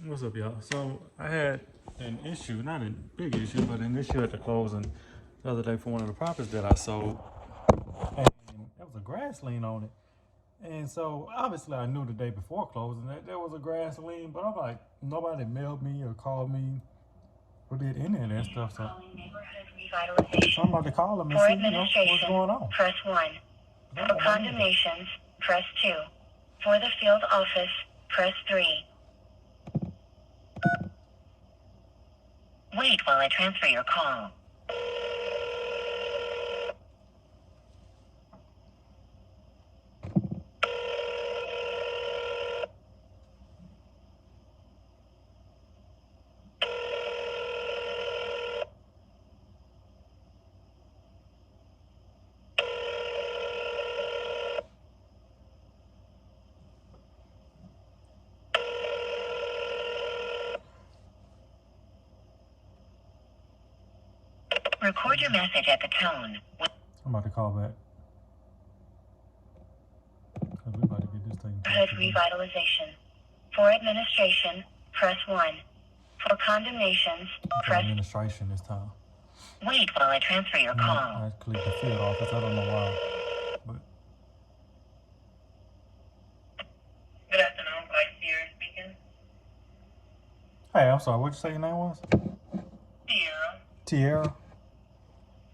What's up, y'all? So I had an issue, not a big issue, but an issue at the closing the other day for one of the properties that I sold, and there was a grass lien on it. And so obviously I knew the day before closing that there was a grass lien, but I'm like, nobody mailed me or called me or did any of that stuff. So I'm about to call them and For see, what's administration, going on. press 1. For condemnations, press 2. For the field office, press 3. Wait while I transfer your call. Record your message at the tone. I'm about to call back. Cause we about to get this thing. Neighborhood revitalization. For administration, press 1. For condemnations, press... administration this time. Wait while I transfer your call. I clicked the field office. I don't know why. But Good afternoon, Vice Sierra speaking. hey, I'm sorry. What'd you say your name was? Sierra. Tierra.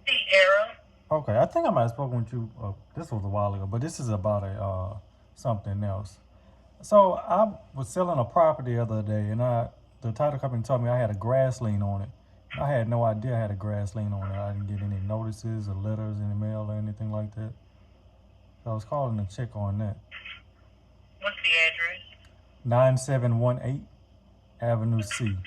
Sierra. Okay, I think I might have spoken with you. This was a while ago, but this is about a something else. So I was selling a property the other day, and the title company told me I had a grass lien on it. I had no idea I had a grass lien on it. I didn't get any notices or letters in the mail or anything like that. So I was calling to check on that. What's the address? 9718 Avenue C.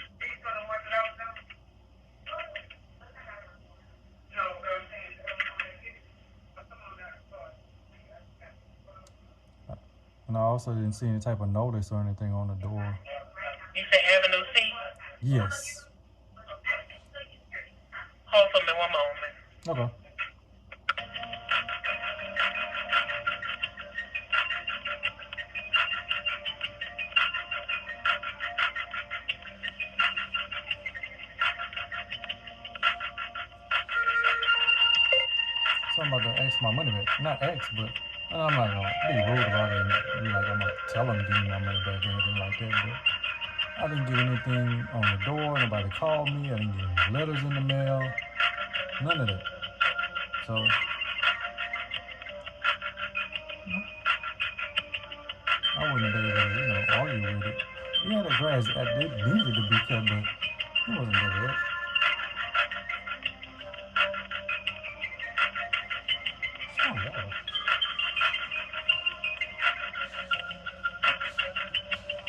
And I also didn't see any type of notice or anything on the door. You said Avenue C? Yes. Hold for me one moment. Okay. So I'm about to ask my money back. Not ask, but I'm not gonna be rude about it and be like I'm gonna tell them to give me my money back or anything like that. But I didn't get anything on the door. Nobody called me. I didn't get any letters in the mail. None of that. So I wouldn't be able to, argue with it. Yeah, the grass it needed to be cut, but it wasn't that bad. Oh, wow.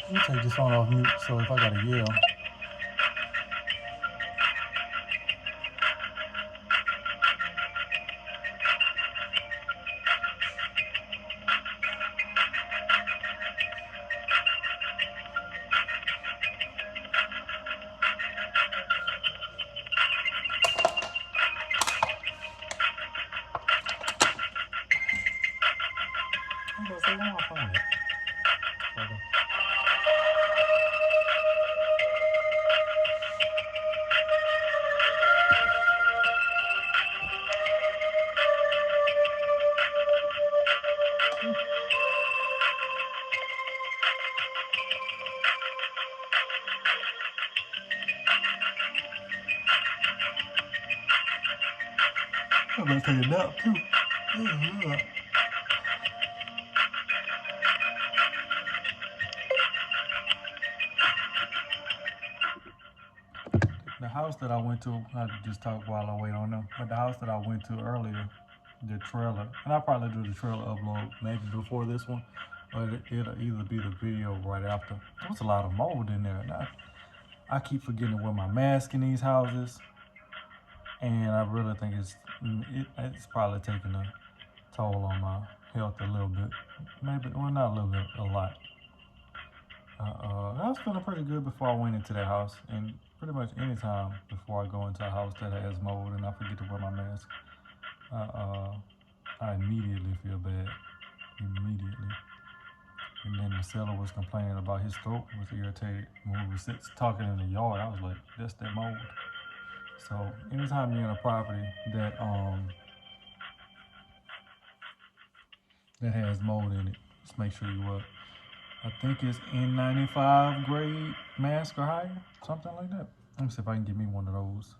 Let me take this phone off mute, so if I gotta yell. I'm gonna say, where my phone at? Okay. I'm gonna take a nap too. The house that I went to, I just talk while I wait on them. But the house that I went to earlier, the trailer, and I'll probably do the trailer upload maybe before this one, or it'll either be the video right after. There was a lot of mold in there, and I keep forgetting to wear my mask in these houses, and I really think it's probably taking a toll on my health a little bit. Maybe, well, not a little bit, a lot. I was feeling pretty good before I went into that house, and pretty much any time before I go into a house that has mold and I forget to wear my mask, I immediately feel bad. Immediately. And then the seller was complaining about his throat was irritated when we were talking in the yard. I was like, that's that mold. So anytime you're in a property that has mold in it, just make sure you I think it's N95 grade mask or higher, something like that. Let me see if I can get me one of those.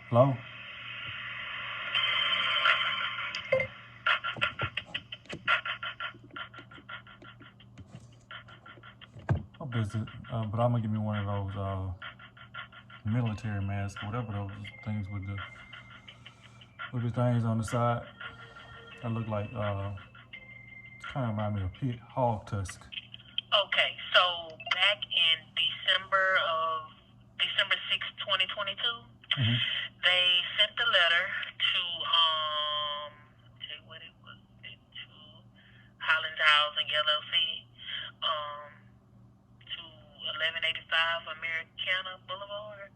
Hello? What is it? But I'm gonna give me one of those military masks, whatever those things with the things on the side. That look like kind of remind me of pig hog tusk. Okay, so back in December 6th, 2022, they sent the letter to what it was to Hollins Housing LLC, to 1185 Americana Boulevard.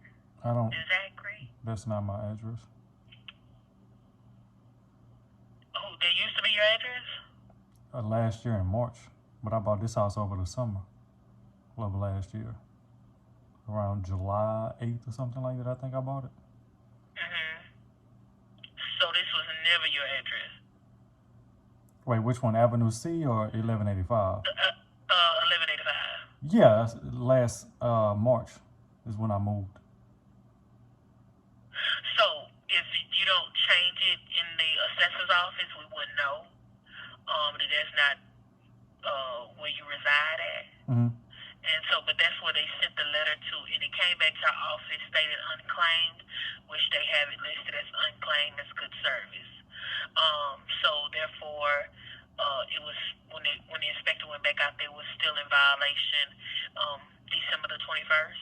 Is that correct? That's not my address. Oh, that used to be your address? Last year in March, but I bought this house over the summer of last year, around July 8th or something like that. I think I bought it. So this was never your address. Wait, which one? Avenue C or 1185? 1185. Yeah, last March is when I moved. So if you don't change it in the assessor's office, we wouldn't know that that's not where you reside at. And so, but that's where they sent the letter to, and it came back to our office stated unclaimed, which they have it listed as unclaimed as good service. So therefore, it was when the inspector went back out there, it was still in violation. December the 21st,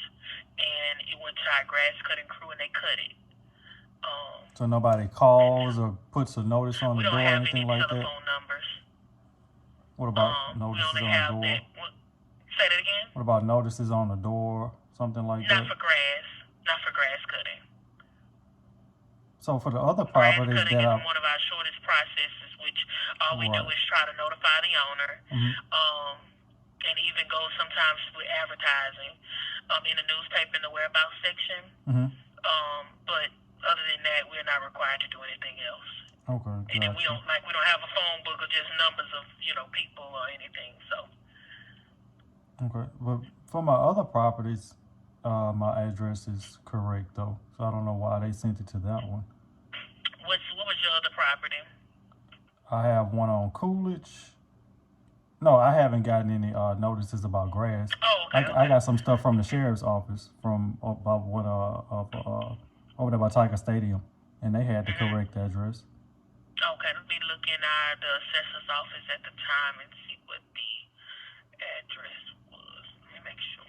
and it went to our grass cutting crew, and they cut it. So nobody calls or puts a notice on the door or anything like that? We don't have any telephone numbers. What about notices on the door? Say that again? What about notices on the door, something like that? Not for grass cutting. So for the other properties grass cutting is one of our shortest processes, which all we do is try to notify the owner, and even go sometimes with advertising in the newspaper in the whereabouts section. But other than that, we're not required to do anything else. Okay. And then we don't have a phone book or just numbers of people or anything. So. Okay, but for my other properties, my address is correct though, so I don't know why they sent it to that one. What was your other property? I have one on Coolidge. No, I haven't gotten any notices about grass. Oh, okay. I got some stuff from the sheriff's office from about what over there by Tiger Stadium, and they had the correct address. Okay, let me look in the assessor's office at the time and see what the address was. Let me make sure.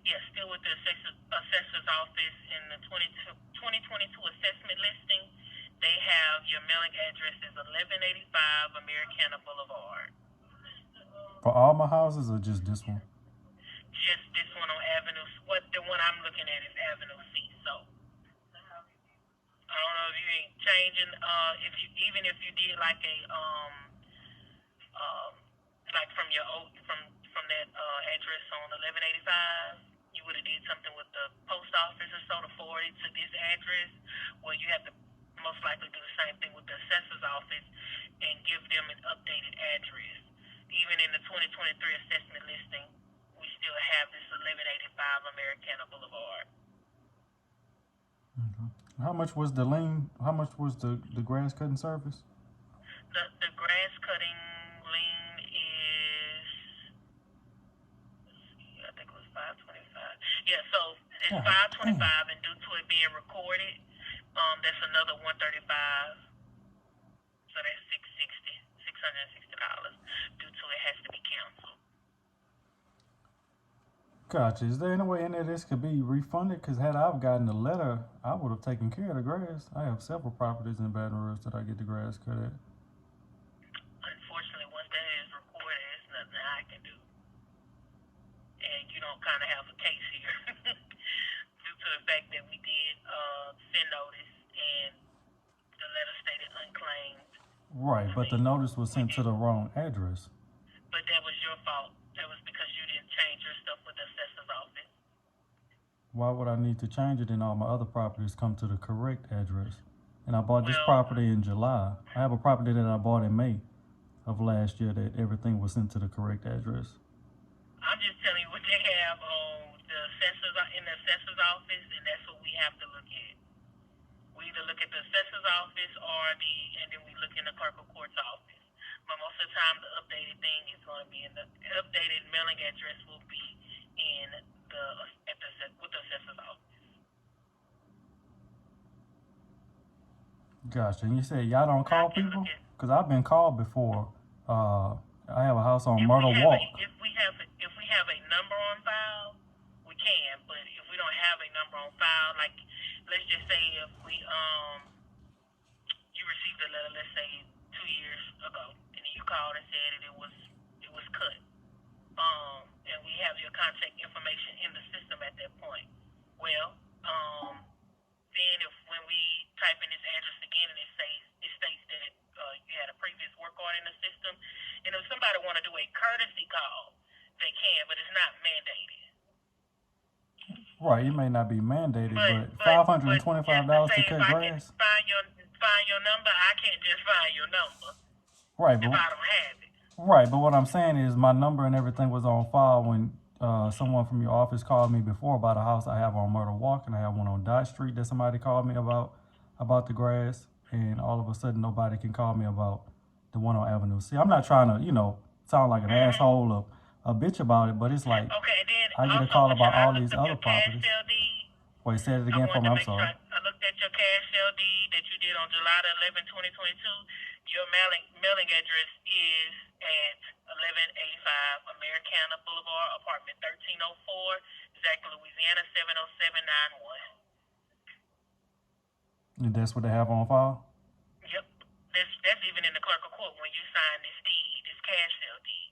Yeah, still with the assessor's office in the 2022 assessment listing. They have your mailing address is 1185 Americana Boulevard. For all my houses or just this one? Just this one on Avenue. The one I'm looking at is Avenue C. So I don't know if you ain't changing. Even if you did like a like from your from that address on 1185. You would have did something with the post office or so to forward it to this address, where you have to most likely do the same thing with the assessor's office and give them an updated address. Even in the 2023 assessment listing, we still have this 1185 Americana Boulevard. Okay. How much was the lien? How much was the grass cutting service? The grass cutting lien is, I think it was $525. Yeah, so it's $525, and due to it being recorded, that's another $135. So that's $660. Due to it has to be canceled. Gotcha. Is there any way any of this could be refunded? Because had I've gotten a letter, I would have taken care of the grass. I have several properties in Baton Rouge that I get the grass cut at. Unfortunately, once that is recorded, there's nothing I can do. And you don't kind of have a case here due to the fact that we did send notice and the letter stated unclaimed. Right, but the notice was sent to the wrong address. But that was your fault. That was because you didn't change your stuff with the assessor's office. Why would I need to change it and all my other properties come to the correct address? And I bought this Well, property in July. I have a property that I bought in May of last year that everything was sent to the correct address. I'm just telling you what they have on the assessor's in the assessor's office, and that's what we have to look at. We either look at the assessor's office and then we look in the clerk of court's office. But most of the time, the updated thing is going to be in the updated mailing address will be in with the assessor's office. Gotcha. And you said y'all don't call people? Because I've been called before. I have a house on Myrtle Walk. If we have a number on file, we can. But if we don't have a number on file, like let's just say if we you received a letter, let's say 2 years ago, and then you called and said that it was cut. And we have your contact information in the system at that point. Well, then when we type in this address again and it states that you had a previous work order in the system, and if somebody want to do a courtesy call, they can, but it's not mandated. Right, it may not be mandated, but $525 to cut grass. Find your number. I can't just find your number. Right, if I don't have it. Right, but what I'm saying is my number and everything was on file when someone from your office called me before about a house I have on Myrtle Walk, and I have one on Dodge Street that somebody called me about the grass, and all of a sudden nobody can call me about the one on Avenue C. I'm not trying to, sound like an asshole or a bitch about it, but it's like I get a call about all these other properties. Wait, say it again for me. I'm sorry. I looked at your cash sale deed that you did on July 11, 2022. Your mailing address is at 1185 Americana Boulevard, apartment 1304, Zach, Louisiana 70791. And that's what they have on file? Yep. That's even in the clerk of court when you sign this deed, this cash sale deed.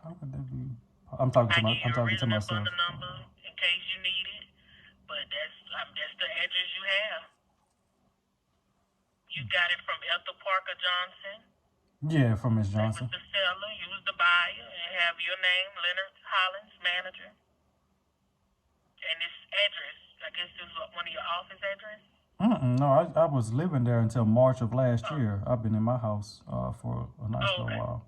How could that be? I'm talking to myself. The number in case you need it, but that's the address you have. You got it from Ethel Parker Johnson. Yeah, from Ms. Johnson. You was the seller, you was the buyer, and have your name, Leonard Hollins, manager. And this address, I guess this is one of your office address? No, I was living there until March of last year. I've been in my house for a nice little while.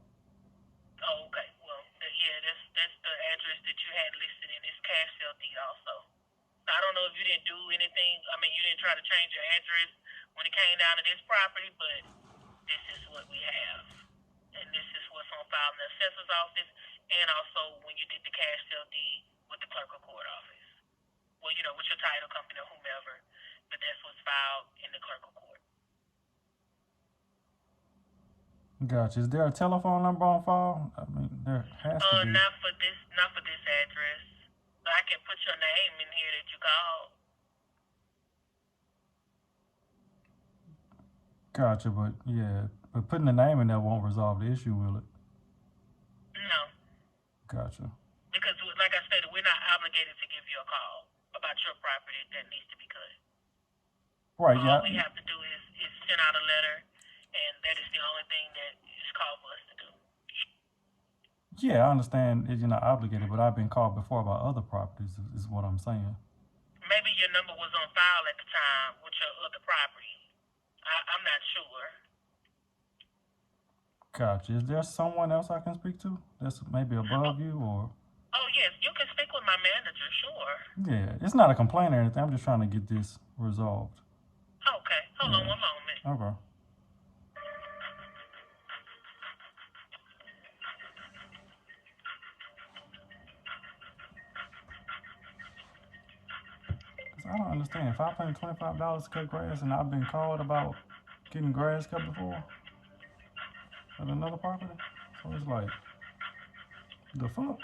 Oh, okay. Well, that's the address that you had listed in this cash sale deed also. I don't know if you didn't do anything. I mean, you didn't try to change your address when it came down to this property, but this is what we have. And this is what's on file in the assessor's office, and also when you did the cash sale deed with the clerk of court office. Well, with your title company or whomever, but that's what's filed in the clerk of court. Gotcha. Is there a telephone number on file? I mean, there has to be. Not for this address. But I can put your name in here that you called. Gotcha, but putting the name in there won't resolve the issue, will it? No. Gotcha. Because, like I said, we're not obligated to give you a call about your property that needs to be cut. Right, All we have to do is send out a letter, and that is the only thing that is called for us to do. Yeah, I understand you're not obligated, but I've been called before about other properties, is what I'm saying. Maybe your number was on file at the time with your other property. I'm not sure. Gotcha. Is there someone else I can speak to that's maybe above you or? Oh, yes. You can speak with my manager, sure. Yeah. It's not a complaint or anything. I'm just trying to get this resolved. Okay. Hold on one moment. Okay. I don't understand. $525 to cut grass, and I've been called about getting grass cut before at another property. So it's like, the fuck?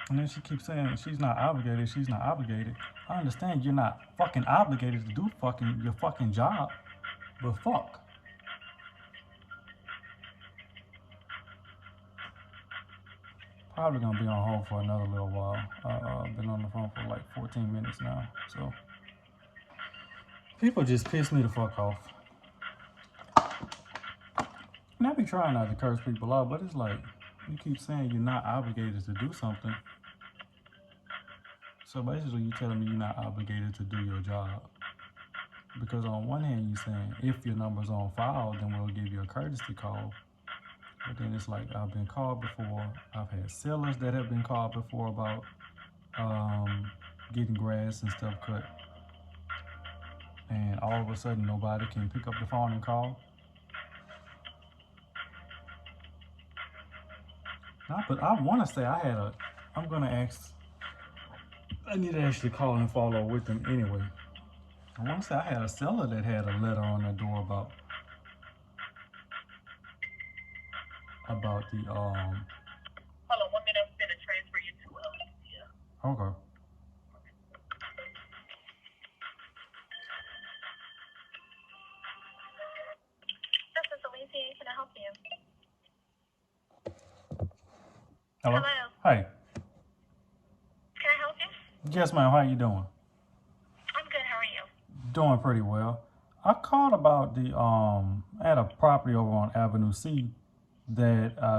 And then she keeps saying she's not obligated, she's not obligated. I understand you're not fucking obligated to do your fucking job, but fuck. Probably gonna be on hold for another little while. I've been on the phone for like 14 minutes now, so people just piss me the fuck off. And I be trying not to curse people out, but it's like you keep saying you're not obligated to do something. So basically, you're telling me you're not obligated to do your job. Because on one hand, you're saying if your number's on file, then we'll give you a courtesy call. But then it's like I've been called before. I've had sellers that have been called before about getting grass and stuff cut. And all of a sudden, nobody can pick up the phone and call. But I want to say I'm going to ask, I need to actually call and follow with them anyway. I want to say I had a seller that had a letter on their door about the Hold on 1 minute. I'm going to transfer you to Alicia. Okay. This is Alicia. Can I help you? Hello? Hello. Hi. Can I help you? Yes, ma'am. How you doing? I'm good. How are you? Doing pretty well. I called about I had a property over on Avenue C that I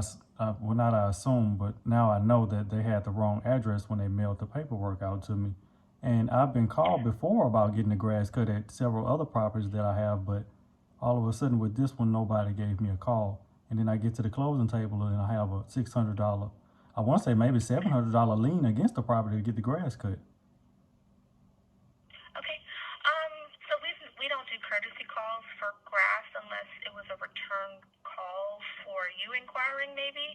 assume, but now I know that they had the wrong address when they mailed the paperwork out to me. And I've been called before about getting the grass cut at several other properties that I have, but all of a sudden with this one, nobody gave me a call. And then I get to the closing table and I have a $600, I want to say maybe $700 lien against the property to get the grass cut. Okay. So we don't do courtesy calls for grass unless it was a return call for you inquiring maybe.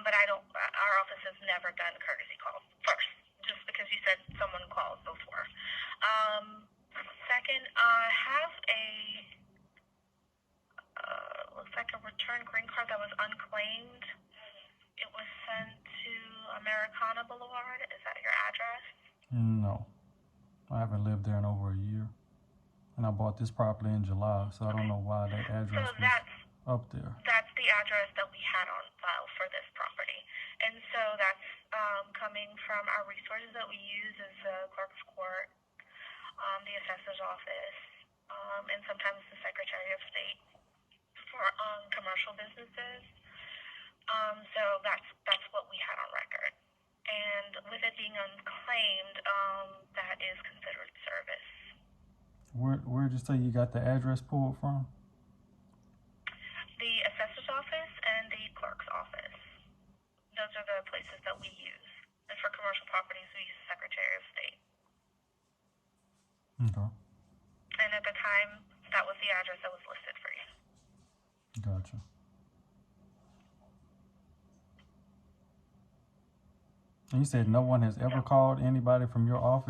But our office has never done courtesy calls first, just because you said someone called before. Second, I have looks like a return green card that was unclaimed. It was sent to Americana Boulevard. Is that your address? No, I haven't lived there in over a year. And I bought this property in July, so I don't know why that address was up there. That's the address that we had on file for this property. And so that's coming from our resources that we use as the clerk's court, the assessor's office, and sometimes the Secretary of State for commercial businesses. So that's what we had on record. And with it being unclaimed, that is considered service. Where'd you say you got the address pulled from? The assessor's office and the clerk's office. Those are the places that we use. And for commercial properties, we use Secretary of State. Okay. And at the time, that was the address that was listed for you. Gotcha. And you said no one has ever called anybody from your office?